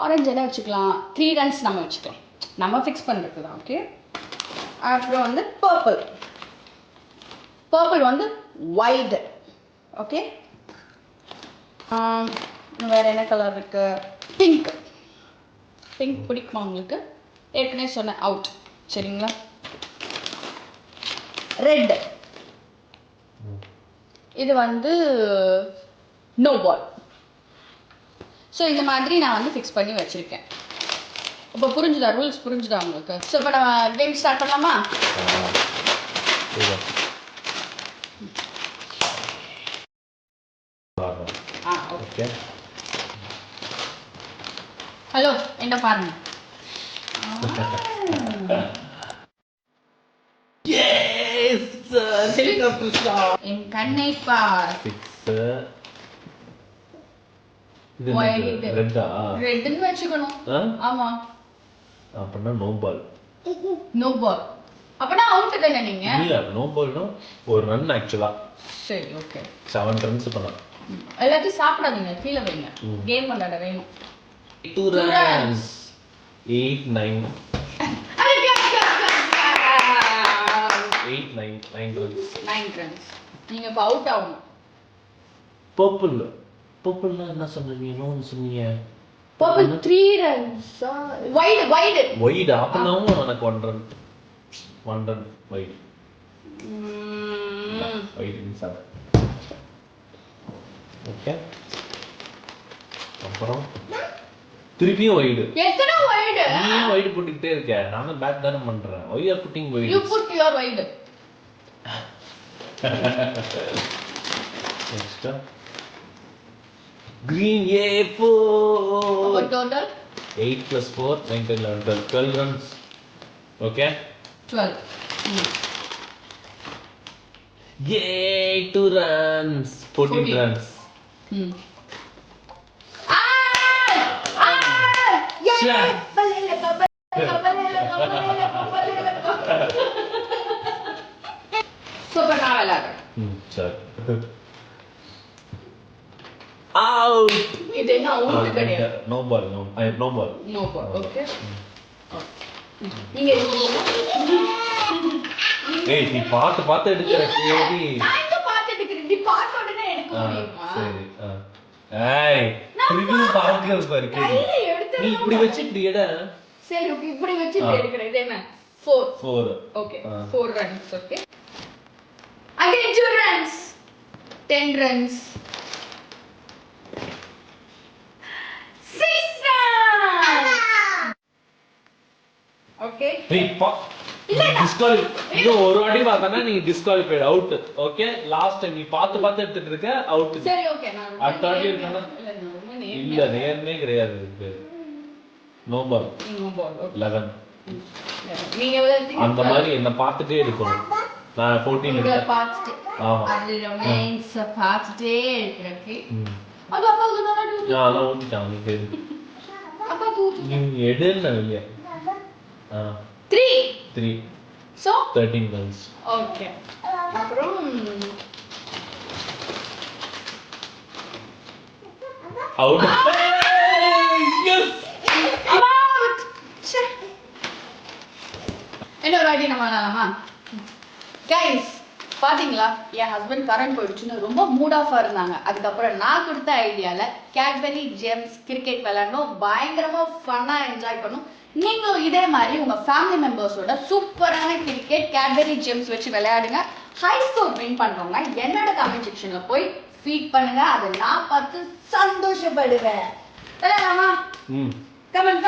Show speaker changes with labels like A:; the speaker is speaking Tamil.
A: ஆரஞ்சு என்ன வச்சுக்கலாம், 3 ரன்ஸ் நம்ம வச்சுக்கலாம், நம்ம ஃபிக்ஸ் பண்ணுறது தான். ஓகே. அப்புறம் வந்து பர்பிள் வந்து வைடு. ஓகே. வேறு என்ன கலர் இருக்குது? பிங்க் பிடிக்குமா உங்களுக்கு? ஏற்கனவே சொன்னேன் அவுட். சரிங்களா. ரெட், இது வந்து நோ பால். ஸோ இந்த மாதிரி நான் வந்து ஃபிக்ஸ் பண்ணி வச்சுருக்கேன். இப்போ புரிஞ்சுதா? ரூல்ஸ் புரிஞ்சுதா உங்களுக்கு? ஸோ இப்போ நம்ம கேம் ஸ்டார்ட் பண்ணலாமா? ஓகே. ஹலோ, என்ன பாருங்க. என் கண்ணை பார். ரெட்னு வச்சுக்கணும். ஆமா.
B: அப்பனா நோ பால்.
A: அப்பனா அவுட் தானே நீங்க?
B: இல்ல, நோ பால்னா ஒரு ரன் ஆக்சுவலா.
A: சரி, ஓகே.
B: 7 ரன்ஸ் பண்ணலாம்.
A: எல்லாத்தையும் சாப்பிடாதீங்க, கீழே வைங்க. கேம் விளையாட வேணும்.
B: 2 runs. 8 9
A: runs. நீங்க இப்ப அவுட் ஆகணும்.
B: பர்பிள்னா என்ன சொன்னீங்க? நோன்னு சொன்னீங்க.
A: Purple 3 runs. வைட்
B: அப்பனா எனக்கு 1 run. 1 run wide. வைட் இன்சார். ஓகே. அப்புறம் திருப்பியும் வைடு.
A: எத்தனை வைடு?
B: நீ வைடு போட்டுக்கிட்டே இருக்க. நானும் பேட் தான பண்றேன். Why are putting wide?
A: You put your wide.
B: Next. Green A4.
A: What total?
B: 8 plus 4 9 10 11 12 runs. Okay?
A: 12.
B: Yay, 2 runs. 14 runs.
A: Super Navala.
B: Sir. Out.
A: It is not out.
B: No ball. No. I have no ball.
A: No ball. Okay.
B: Hey, நீ பார்த்து எடுக்கற கேடி.
A: நான் பார்த்து எடுக்கறேன். நீ பார்த்த உடனே எடுக்க முடியுமா?
B: சரி. ஏய், ரிவ்யூ பார்க்கறது பாரு கேடி. நீ இப்படி வச்சு இப்படி எட.
A: சரி, ஓகே. இப்படி வச்சு இப்படி எடுக்கறேன். இது என்ன? 4. Okay. 4 runs. Okay. Again 2 runs. 10 runs. 6 runs. Okay.
B: Hey, disqualify. இன்னும் ஒரு வாட்டி பார்த்தானா நீ disqualified out. Okay. Last time நீ பார்த்து எடுத்துட்டு இருக்க அவுட்.
A: சரி, ஓகே. நான்
B: அடுத்த வாட்டி இருக்கனா? இல்ல, நேர்மே கிடையாது இது. No ball. 11.
A: நீங்க எவ்வளவு
B: அந்த மாதிரி என்ன பார்த்துட்டே இருக்கணும். நான் 14 எடுத்தேன்.
A: பார்த்துட்டு.
B: ஆமா.
A: அது ரொமான்ஸ் பார்த்துட்டே இருக்கறக்கு. அது அப்பாக்கு தான டியூட்டி.
B: நான் ஓடிட்டேன் நீ.
A: அப்பா தூத்து.
B: நீ எடுன்னா இல்லையா? 3.
A: So
B: 13 runs.
A: Okay. அப்புறம்
B: அவுட். Yes.
A: அவுட். என்ன ஒரு ஐடியா நம்ம பண்ணலாமா? கைஸ், பாத்தீங்களா? என் ஹஸ்பண்ட் கரண்ட் போயிடுச்சுன்னு ரொம்ப மூட் ஆஃபா இருந்தாங்க. அதுக்கப்புறம் நான் கொடுத்த ஐடியால கேட்பரி ஜெம்ஸ் கிரிக்கெட் விளையாடணும், பயங்கரமா ஃபன்னா என்ஜாய் பண்ணும். நீங்களும் இதே மாதிரி உங்க ஃபேமிலி மெம்பர்ஸோட சூப்பரான கிரிக்கெட் கேட்பரி ஜெம்ஸ் வச்சு விளையாடுங்க. ஹை ஸ்கோர் வின் பண்றவங்க என்னோட கமெண்ட் செக்ஷன்ல போய் ஃபீட் பண்ணுங்க. அதை நான் பார்த்து சந்தோஷப்படுவேன். விளையாடலாமா? கமெண்ட்